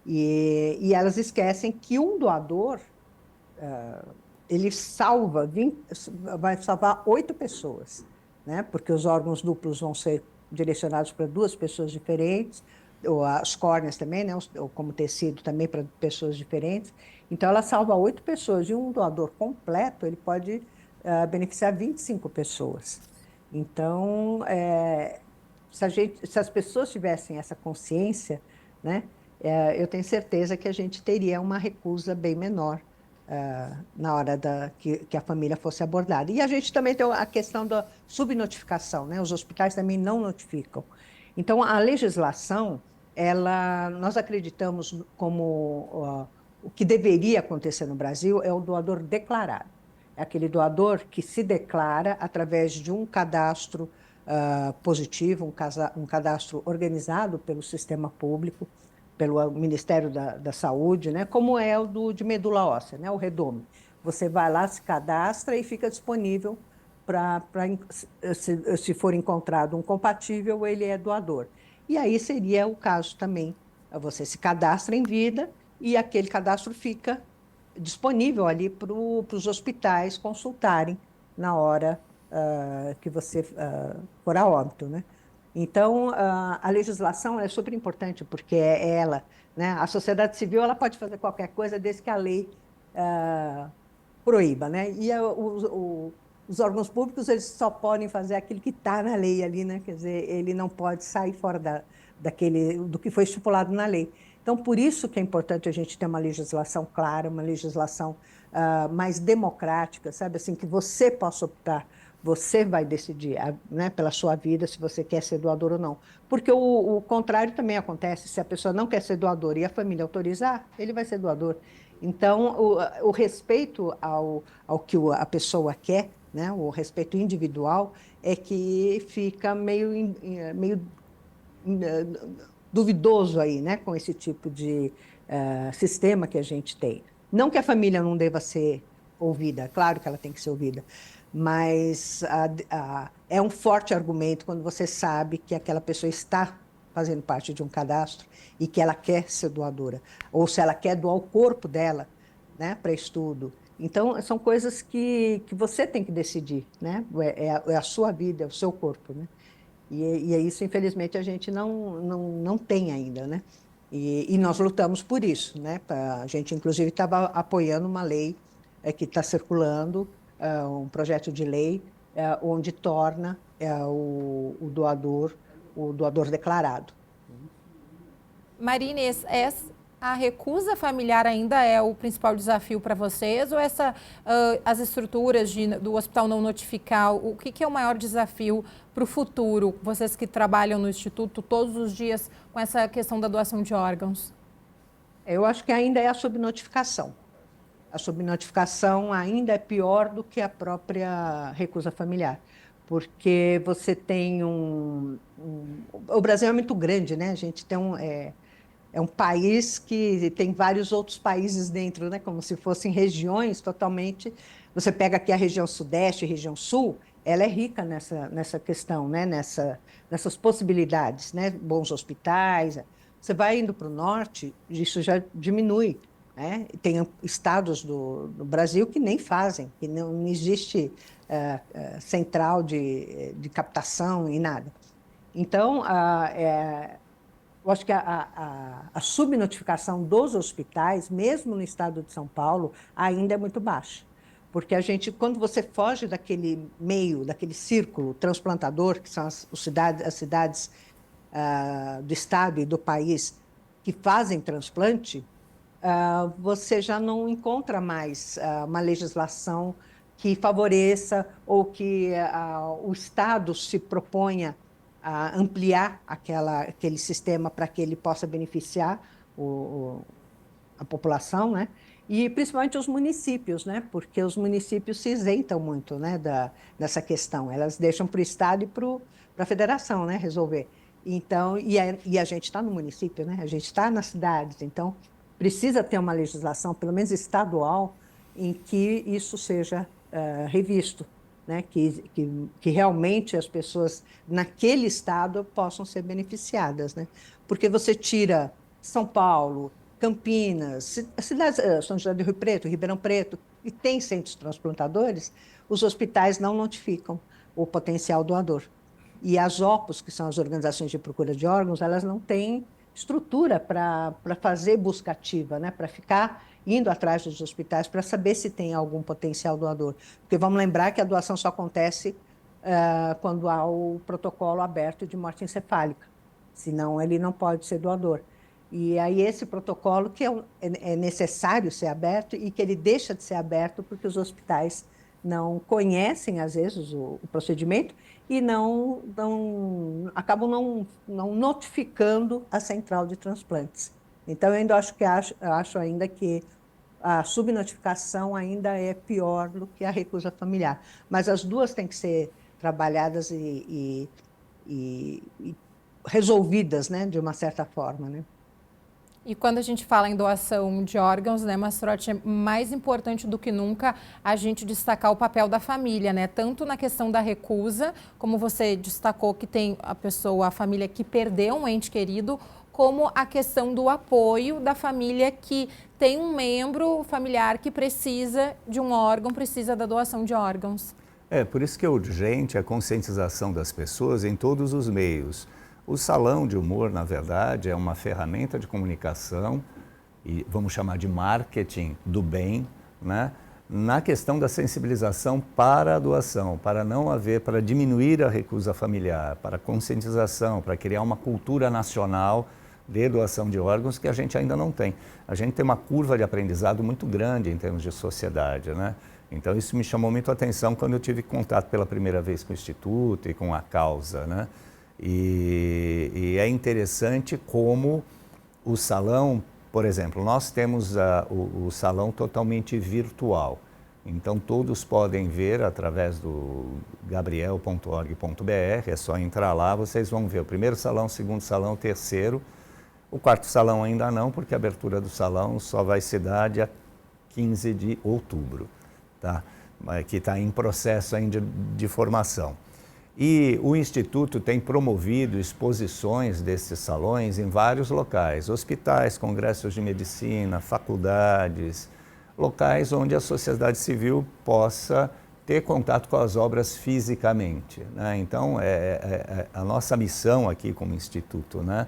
E elas esquecem que um doador, ele vai salvar 8 pessoas, né? Porque os órgãos duplos vão ser direcionados para 2 pessoas diferentes, ou as córneas também, né? Ou como tecido também para pessoas diferentes. Então, ela salva 8 pessoas, e um doador completo, ele pode beneficiar 25 pessoas. Então, se as pessoas tivessem essa consciência, né, eu tenho certeza que a gente teria uma recusa bem menor na hora que a família fosse abordada. E a gente também tem a questão da subnotificação, né? Os hospitais também não notificam. Então, a legislação, nós acreditamos como o que deveria acontecer no Brasil é o doador declarado. É aquele doador que se declara através de um cadastro positivo, um cadastro organizado pelo sistema público, pelo Ministério da Saúde, né? Como é o de medula óssea, né? O Redome. Você vai lá, se cadastra e fica disponível se for encontrado um compatível, ele é doador. E aí seria o caso também, você se cadastra em vida e aquele cadastro fica disponível ali para os hospitais consultarem na hora que você for a óbito, né? Então, a legislação é super importante, porque ela, né? A sociedade civil, ela pode fazer qualquer coisa desde que a lei proíba, né? E os órgãos públicos, eles só podem fazer aquilo que está na lei ali, né? Quer dizer, ele não pode sair fora do que foi estipulado na lei. Então, por isso que é importante a gente ter uma legislação clara, uma legislação mais democrática, sabe? Assim, que você possa optar, você vai decidir, né, pela sua vida, se você quer ser doador ou não. Porque o contrário também acontece, se a pessoa não quer ser doador e a família autorizar, ele vai ser doador. Então, o respeito ao que a pessoa quer, né, o respeito individual, é que fica meio duvidoso aí, né, com esse tipo de sistema que a gente tem. Não que a família não deva ser ouvida, claro que ela tem que ser ouvida, mas é um forte argumento quando você sabe que aquela pessoa está fazendo parte de um cadastro e que ela quer ser doadora, ou se ela quer doar o corpo dela, né, para estudo. Então, são coisas que você tem que decidir, né? É a sua vida, é o seu corpo, né? E é isso, infelizmente, a gente não tem ainda, né? E nós lutamos por isso, né? A gente, inclusive, estava apoiando uma lei que está circulando, um projeto de lei onde torna o doador declarado. Maria Inês, a recusa familiar ainda é o principal desafio para vocês ou as estruturas do hospital não notificar? O que é o maior desafio para o futuro? Vocês que trabalham no Instituto todos os dias com essa questão da doação de órgãos. Eu acho que ainda é a subnotificação. A subnotificação ainda é pior do que a própria recusa familiar, porque você tem o Brasil é muito grande, né? A gente tem é um país que tem vários outros países dentro, né? Como se fossem regiões totalmente. Você pega aqui a região Sudeste e região Sul, ela é rica nessa questão, né? Nessas possibilidades, né? Bons hospitais. Você vai indo para o Norte, isso já diminui, né? Tem estados do Brasil que nem fazem, que não existe central de captação e nada. Então, eu acho que a subnotificação dos hospitais, mesmo no estado de São Paulo, ainda é muito baixa. Porque quando você foge daquele meio, daquele círculo transplantador, que são as cidades do estado e do país que fazem transplante, você já não encontra mais uma legislação que favoreça ou que o Estado se proponha a ampliar aquele sistema para que ele possa beneficiar a população, né? E principalmente os municípios, né? Porque os municípios se isentam muito, né, dessa questão. Elas deixam para o Estado e para a federação, né, resolver. Então, e a gente está no município, né? A gente está nas cidades, então precisa ter uma legislação, pelo menos estadual, em que isso seja revisto, né? Que realmente as pessoas naquele estado possam ser beneficiadas, né? Porque você tira São Paulo, Campinas, cidades, São José do Rio Preto, Ribeirão Preto, e tem centros transplantadores, os hospitais não notificam o potencial doador. E as OPOS, que são as organizações de procura de órgãos, elas não têm estrutura para fazer busca ativa, né? Para ficar indo atrás dos hospitais para saber se tem algum potencial doador. Porque vamos lembrar que a doação só acontece quando há o protocolo aberto de morte encefálica, senão ele não pode ser doador. E aí esse protocolo que é necessário ser aberto e que ele deixa de ser aberto porque os hospitais não conhecem, às vezes, o procedimento e acabam não notificando a central de transplantes. Então, eu ainda acho ainda que a subnotificação ainda é pior do que a recusa familiar. Mas as duas têm que ser trabalhadas e resolvidas, né, de uma certa forma, né? E quando a gente fala em doação de órgãos, né, Mastrotti, é mais importante do que nunca a gente destacar o papel da família, né? Tanto na questão da recusa, como você destacou que tem a família que perdeu um ente querido, como a questão do apoio da família que tem um membro familiar que precisa de um órgão, precisa da doação de órgãos. Por isso que é urgente a conscientização das pessoas em todos os meios. O salão de humor, na verdade, é uma ferramenta de comunicação e vamos chamar de marketing do bem, né? Na questão da sensibilização para a doação, para diminuir a recusa familiar, para a conscientização, para criar uma cultura nacional de doação de órgãos que a gente ainda não tem. A gente tem uma curva de aprendizado muito grande em termos de sociedade, né? Então isso me chamou muito a atenção quando eu tive contato pela primeira vez com o Instituto e com a causa, né? E é interessante como o salão, por exemplo, nós temos o salão totalmente virtual. Então, todos podem ver através do gabriel.org.br, é só entrar lá, vocês vão ver o primeiro salão, o segundo salão, o terceiro. O quarto salão ainda não, porque a abertura do salão só vai se dar dia 15 de outubro, tá? Que está em processo ainda de formação. E o Instituto tem promovido exposições desses salões em vários locais, hospitais, congressos de medicina, faculdades, locais onde a sociedade civil possa ter contato com as obras fisicamente, né? Então, a nossa missão aqui como Instituto, né?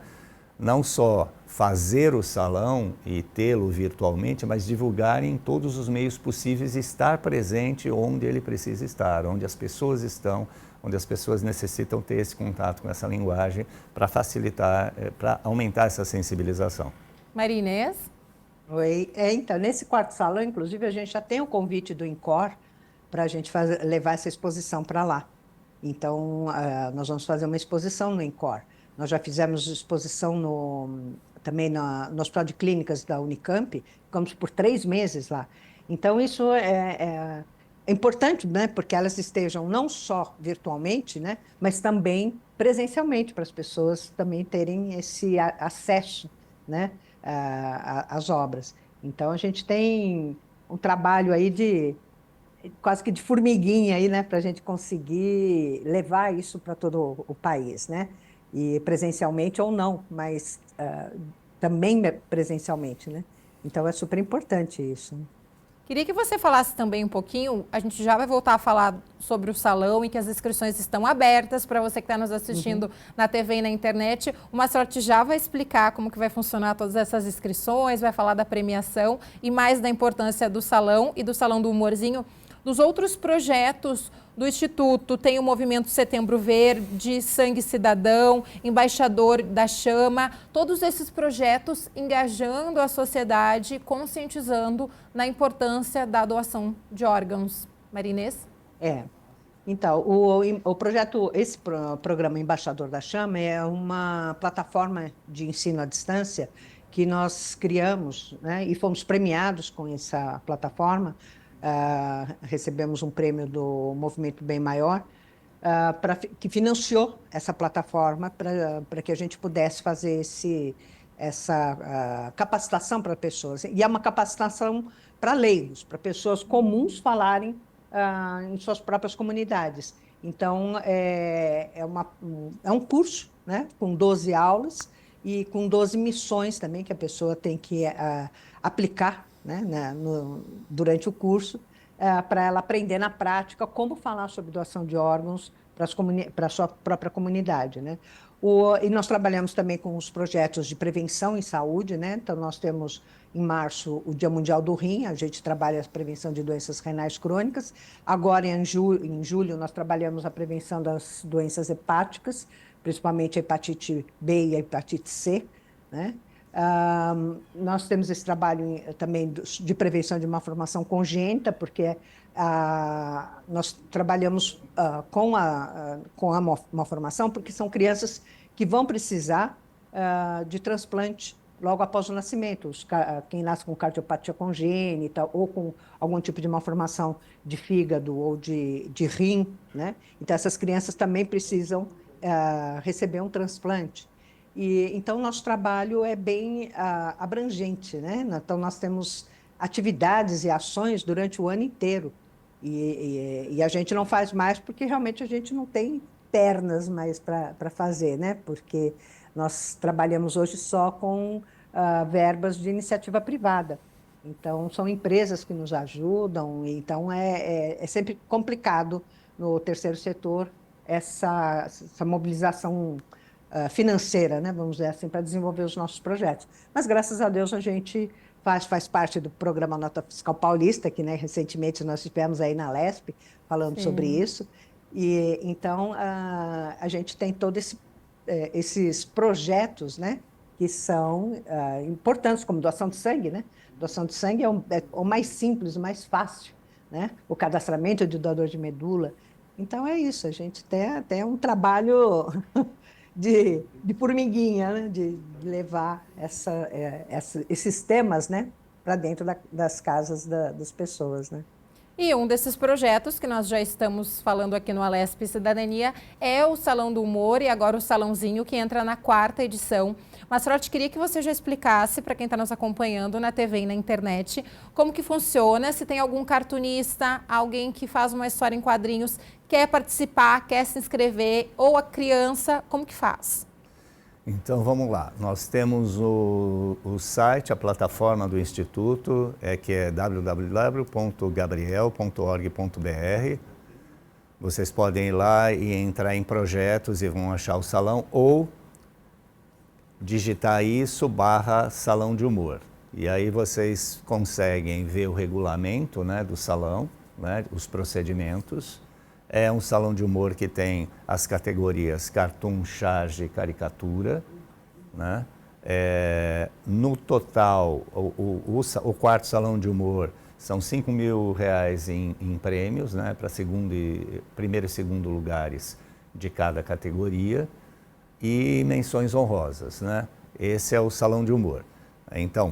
Não só fazer o salão e tê-lo virtualmente, mas divulgar em todos os meios possíveis e estar presente onde ele precisa estar, onde as pessoas estão, onde as pessoas necessitam ter esse contato com essa linguagem para facilitar, para aumentar essa sensibilização. Maria Inês? Oi. Então, nesse quarto salão, inclusive, a gente já tem o convite do INCOR para a gente levar essa exposição para lá. Então, nós vamos fazer uma exposição no INCOR. Nós já fizemos exposição também no Hospital de Clínicas da Unicamp, ficamos por 3 meses lá. Então, isso é importante, né, porque elas estejam não só virtualmente, né, mas também presencialmente, para as pessoas também terem esse acesso, né, às obras. Então, a gente tem um trabalho aí quase que de formiguinha aí, né, para a gente conseguir levar isso para todo o país, né? E presencialmente ou não, mas também presencialmente, né? Então é super importante isso. Queria que você falasse também um pouquinho, a gente já vai voltar a falar sobre o salão e que as inscrições estão abertas para você que está nos assistindo na TV e na internet. O Mastrotti já vai explicar como que vai funcionar todas essas inscrições, vai falar da premiação e mais da importância do salão e do Salão do Humorzinho. Dos outros projetos do Instituto, tem o Movimento Setembro Verde, Sangue Cidadão, Embaixador da Chama, todos esses projetos engajando a sociedade, conscientizando na importância da doação de órgãos. Maria Inês? Então, o projeto, esse programa Embaixador da Chama é uma plataforma de ensino à distância que nós criamos, né, e fomos premiados com essa plataforma. Recebemos um prêmio do Movimento Bem Maior, que financiou essa plataforma para que a gente pudesse fazer essa capacitação para pessoas. E é uma capacitação para leigos, para pessoas comuns falarem em suas próprias comunidades. Então, é um curso, né, com 12 aulas e com 12 missões também que a pessoa tem que aplicar, né, durante o curso, para ela aprender na prática como falar sobre doação de órgãos para a sua própria comunidade, né? E nós trabalhamos também com os projetos de prevenção em saúde, né? Então, nós temos em março o Dia Mundial do Rim, a gente trabalha a prevenção de doenças renais crônicas. Agora, em julho, nós trabalhamos a prevenção das doenças hepáticas, principalmente a hepatite B e a hepatite C, né? Nós temos esse trabalho também de prevenção de malformação congênita, porque nós trabalhamos com a malformação, porque são crianças que vão precisar de transplante logo após o nascimento. Quem nasce com cardiopatia congênita ou com algum tipo de malformação de fígado ou de rim, né? Então, essas crianças também precisam receber um transplante. Então, nosso trabalho é bem abrangente, né? Então, nós temos atividades e ações durante o ano inteiro. E a gente não faz mais porque realmente a gente não tem pernas mais para fazer, né? Porque nós trabalhamos hoje só com verbas de iniciativa privada. Então, são empresas que nos ajudam. Então, é sempre complicado no terceiro setor essa mobilização financeira, né, vamos dizer assim, para desenvolver os nossos projetos. Mas, graças a Deus, a gente faz parte do programa Nota Fiscal Paulista, que, né, recentemente nós estivemos aí na LESP falando sobre isso. E então a gente tem todos esses projetos, né, que são importantes, como doação de sangue, né? Doação de sangue é o mais simples, o mais fácil, né? O cadastramento de doador de medula. Então é isso, a gente tem um trabalho de formiguinha, né? De levar esses temas, né? Para dentro das casas das pessoas, né? E um desses projetos que nós já estamos falando aqui no Alesp Cidadania é o Salão do Humor e agora o Salãozinho, que entra na 4ª edição. Mastrotti, queria que você já explicasse para quem está nos acompanhando na TV e na internet como que funciona, se tem algum cartunista, alguém que faz uma história em quadrinhos, quer participar, quer se inscrever, ou a criança, como que faz? Então vamos lá, nós temos o site, a plataforma do Instituto, que é www.gabriel.org.br. Vocês podem ir lá e entrar em projetos e vão achar o salão, ou digitar isso /salão de humor. E aí vocês conseguem ver o regulamento, né, do salão, né, os procedimentos. É um salão de humor que tem as categorias cartoon, charge e caricatura, né? No total, o 4º salão de humor são R$5.000 em prêmios, né, para primeiro e segundo lugares de cada categoria, e menções honrosas, né? Esse é o salão de humor. Então,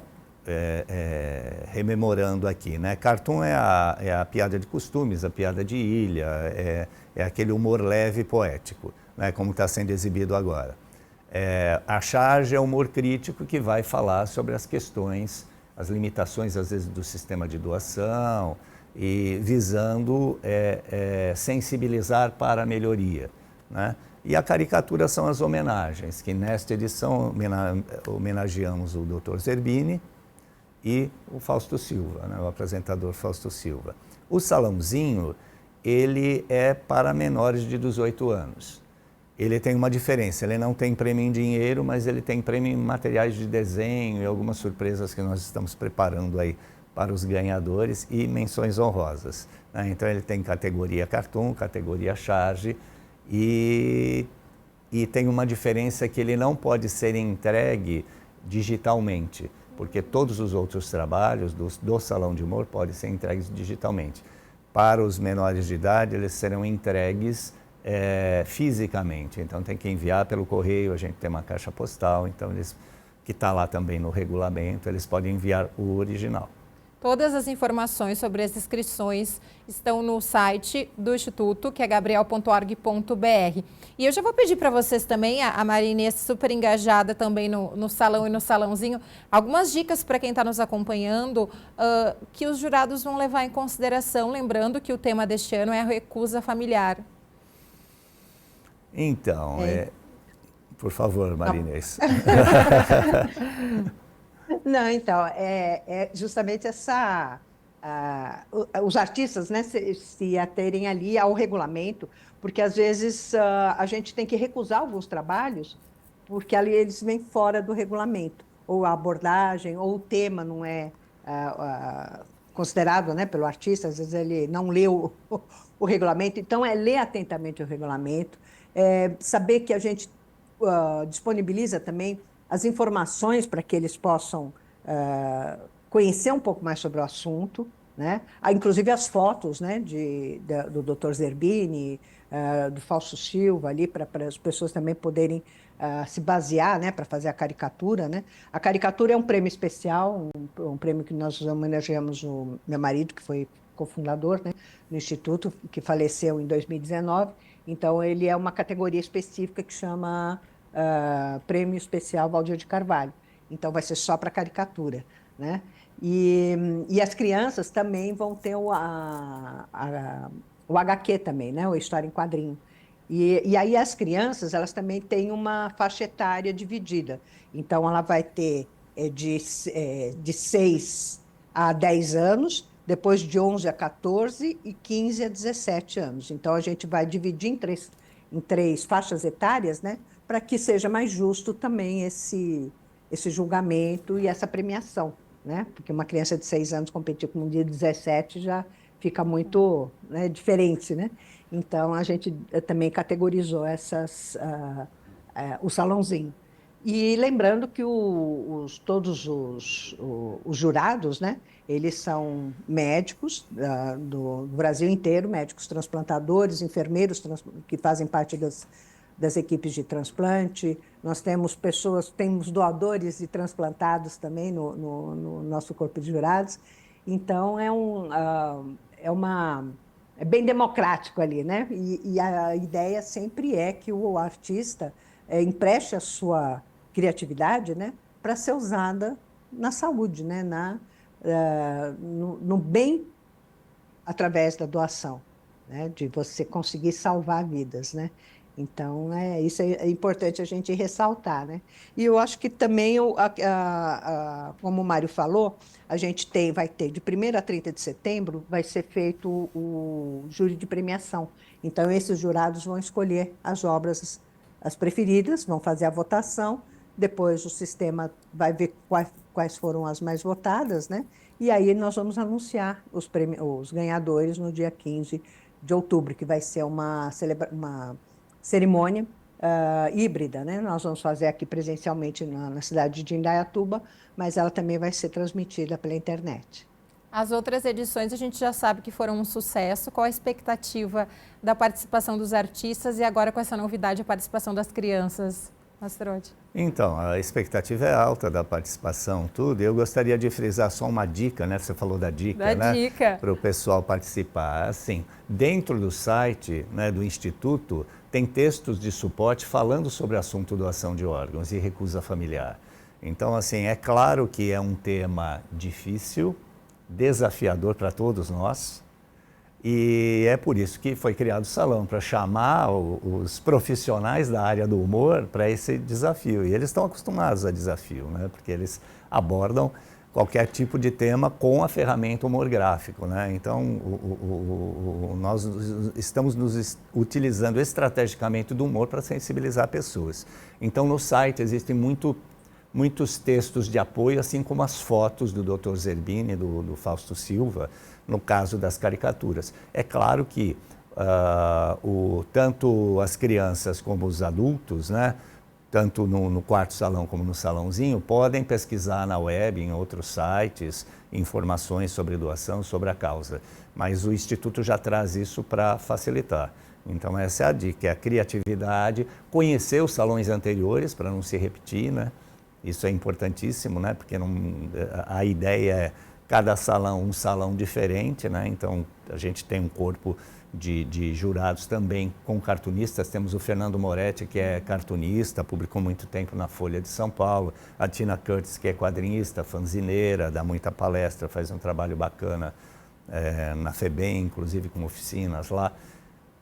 rememorando aqui, né? Cartoon é a piada de costumes, a piada de ilha, é aquele humor leve e poético, né? Como está sendo exibido agora. A charge é o humor crítico, que vai falar sobre as questões, as limitações, às vezes, do sistema de doação, e visando sensibilizar para a melhoria, né? E a caricatura são as homenagens, que nesta edição homenageamos o Dr. Zerbini e o Fausto Silva, né, o apresentador Fausto Silva. O salãozinho, ele é para menores de 18 anos. Ele tem uma diferença, ele não tem prêmio em dinheiro, mas ele tem prêmio em materiais de desenho e algumas surpresas que nós estamos preparando aí para os ganhadores, e menções honrosas, né? Então ele tem categoria cartoon, categoria charge, e tem uma diferença, que ele não pode ser entregue digitalmente, porque todos os outros trabalhos do Salão de Humor podem ser entregues digitalmente. Para os menores de idade, eles serão entregues fisicamente, então tem que enviar pelo correio, a gente tem uma caixa postal, então que está lá também no regulamento, eles podem enviar o original. Todas as informações sobre as inscrições estão no site do Instituto, que é gabriel.org.br. E eu já vou pedir para vocês também, a Maria Inês, super engajada também no salão e no salãozinho, algumas dicas para quem está nos acompanhando, que os jurados vão levar em consideração, lembrando que o tema deste ano é a recusa familiar. Então, por favor, Maria Inês. Não, então, justamente os artistas, né, se aterem ali ao regulamento, porque às vezes a gente tem que recusar alguns trabalhos, porque ali eles vêm fora do regulamento, ou a abordagem, ou o tema não é considerado, né, pelo artista, às vezes ele não leu o regulamento. Então, ler atentamente o regulamento, saber que a gente disponibiliza também as informações para que eles possam conhecer um pouco mais sobre o assunto, né? Inclusive as fotos, né, do Dr. Zerbini, do Fausto Silva, ali, para as pessoas também poderem se basear, né, para fazer a caricatura, né? A caricatura é um prêmio especial, um prêmio que nós homenageamos o meu marido, que foi cofundador, né, do Instituto, que faleceu em 2019. Então, ele é uma categoria específica que chama Prêmio Especial Valdir de Carvalho. Então, vai ser só para caricatura, né? E as crianças também vão ter o HQ também, né? O História em Quadrinho. E aí as crianças, elas também têm uma faixa etária dividida. Então, ela vai ter de 6 a 10 anos, depois de 11 a 14 e 15 a 17 anos. Então, a gente vai dividir em três faixas etárias, né, para que seja mais justo também esse julgamento e essa premiação, né? Porque uma criança de 6 anos competir com um de 17 já fica muito, né, diferente, né? Então, a gente também categorizou o salãozinho. E lembrando que todos os jurados, né, eles são médicos do Brasil inteiro, médicos transplantadores, enfermeiros que fazem parte das equipes de transplante, nós temos temos doadores e transplantados também no nosso corpo de jurados. Então, é bem democrático ali, né? E a ideia sempre é que o artista empreste a sua criatividade, né, para ser usada na saúde, né, no bem através da doação, né, de você conseguir salvar vidas, né? Então, isso é importante a gente ressaltar, né? E eu acho que também, como o Mário falou, a gente vai ter, de 1º a 30 de setembro, vai ser feito o júri de premiação. Então, esses jurados vão escolher as obras, as preferidas, vão fazer a votação, depois o sistema vai ver quais foram as mais votadas, né? E aí nós vamos anunciar os ganhadores no dia 15 de outubro, que vai ser uma cerimônia híbrida, né? Nós vamos fazer aqui presencialmente na cidade de Indaiatuba, mas ela também vai ser transmitida pela internet. As outras edições a gente já sabe que foram um sucesso. Qual a expectativa da participação dos artistas e agora com essa novidade, a participação das crianças? Mastrotti. Então, a expectativa é alta da participação, tudo. Eu gostaria de frisar só uma dica, né? Você falou da dica, né? Dica. Para o pessoal participar. Assim, dentro do site, né, do Instituto, tem textos de suporte falando sobre o assunto doação de órgãos e recusa familiar. Então, assim, é claro que é um tema difícil, desafiador para todos nós. E é por isso que foi criado o salão, para chamar os profissionais da área do humor para esse desafio. E eles estão acostumados a desafio, né? Porque eles abordam qualquer tipo de tema com a ferramenta humor gráfico, né? Então, nós estamos nos utilizando estrategicamente do humor para sensibilizar pessoas. Então, no site existem muitos textos de apoio, assim como as fotos do Dr. Zerbini, do Fausto Silva, no caso das caricaturas. É claro que tanto as crianças como os adultos, né, tanto no quarto salão como no salãozinho, podem pesquisar na web, em outros sites, informações sobre doação, sobre a causa. Mas o Instituto já traz isso para facilitar. Então essa é a dica, é a criatividade, conhecer os salões anteriores para não se repetir, né? Isso é importantíssimo, né? Porque a ideia é cada salão, um salão diferente, né? Então, a gente tem um corpo de jurados também com cartunistas. Temos o Fernando Moretti, que é cartunista, publicou muito tempo na Folha de São Paulo. A Tina Curtis, que é quadrinista, fanzineira, dá muita palestra, faz um trabalho bacana na FEBEM, inclusive com oficinas lá.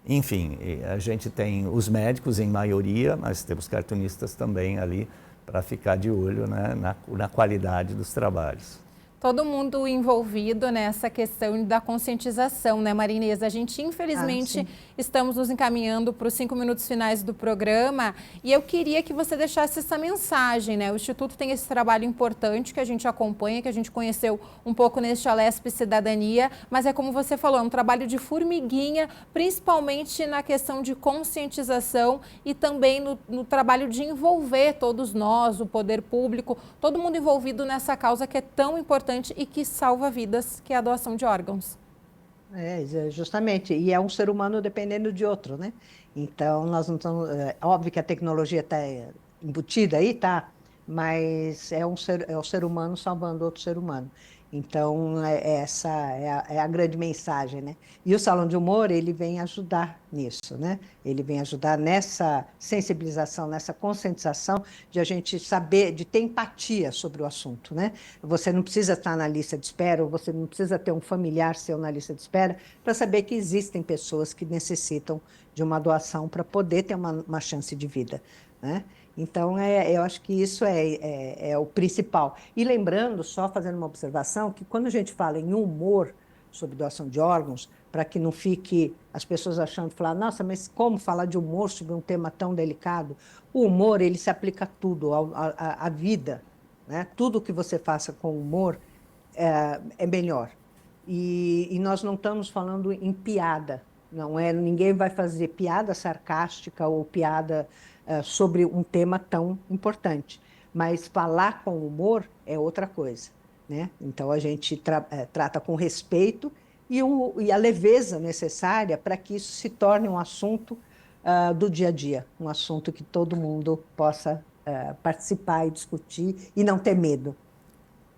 Enfim, a gente tem os médicos em maioria, mas temos cartunistas também ali, para ficar de olho, né, na qualidade dos trabalhos. Todo mundo envolvido nessa questão da conscientização, né, Maria Inês? A gente, infelizmente, estamos nos encaminhando para os 5 minutos finais do programa e eu queria que você deixasse essa mensagem, né? O Instituto tem esse trabalho importante que a gente acompanha, que a gente conheceu um pouco neste Alesp Cidadania, mas é como você falou, é um trabalho de formiguinha, principalmente na questão de conscientização e também no trabalho de envolver todos nós, o poder público, todo mundo envolvido nessa causa que é tão importante e que salva vidas, que é a doação de órgãos. Justamente, e é um ser humano dependendo de outro, né? Então, nós não estamos... óbvio que a tecnologia está embutida aí, tá? Mas é o ser humano salvando outro ser humano. Então, essa é a grande mensagem, né? E o Salão de Humor, ele vem ajudar nisso, né? Ele vem ajudar nessa sensibilização, nessa conscientização de a gente saber, de ter empatia sobre o assunto, né? Você não precisa estar na lista de espera, ou você não precisa ter um familiar seu na lista de espera para saber que existem pessoas que necessitam de uma doação para poder ter uma chance de vida, né? Então, eu acho que isso é o principal. E lembrando, só fazendo uma observação, que quando a gente fala em humor sobre doação de órgãos, para que não fique as pessoas achando, falar, nossa, mas como falar de humor sobre um tema tão delicado? O humor, ele se aplica a tudo, à vida, né? Tudo que você faça com humor é melhor. E nós não estamos falando em piada, não é? Ninguém vai fazer piada sarcástica ou piada sobre um tema tão importante. Mas falar com humor é outra coisa, né? Então, a gente trata com respeito e a leveza necessária para que isso se torne um assunto do dia a dia, um assunto que todo mundo possa participar e discutir e não ter medo.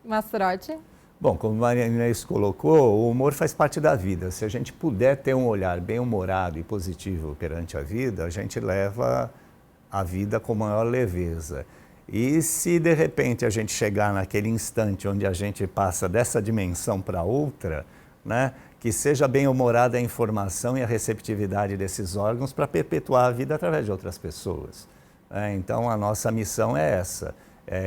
Mastrotti? Bom, como a Maria Inês colocou, o humor faz parte da vida. Se a gente puder ter um olhar bem-humorado e positivo perante a vida, a gente leva a vida com maior leveza. E se de repente a gente chegar naquele instante onde a gente passa dessa dimensão para outra, né, que seja bem-humorada a informação e a receptividade desses órgãos para perpetuar a vida através de outras pessoas. Então a nossa missão é essa,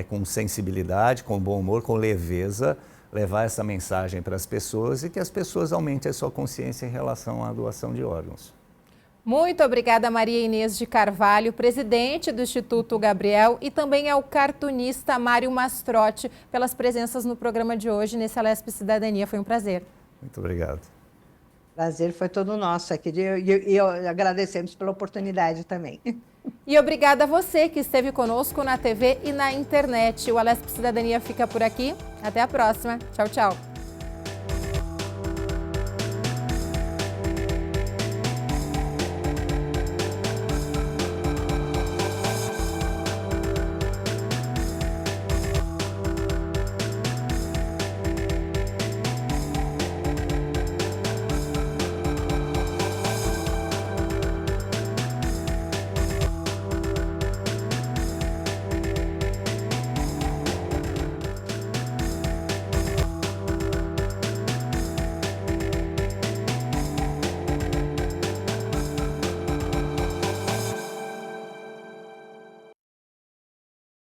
com sensibilidade, com bom humor, com leveza, levar essa mensagem para as pessoas e que as pessoas aumentem a sua consciência em relação à doação de órgãos. Muito obrigada, Maria Inês de Carvalho, presidente do Instituto Gabriel, e também ao cartunista Mário Mastrotti, pelas presenças no programa de hoje, nesse Alesp Cidadania. Foi um prazer. Muito obrigado. Prazer foi todo nosso aqui e agradecemos pela oportunidade também. E obrigada a você que esteve conosco na TV e na internet. O Alesp Cidadania fica por aqui. Até a próxima. Tchau, tchau.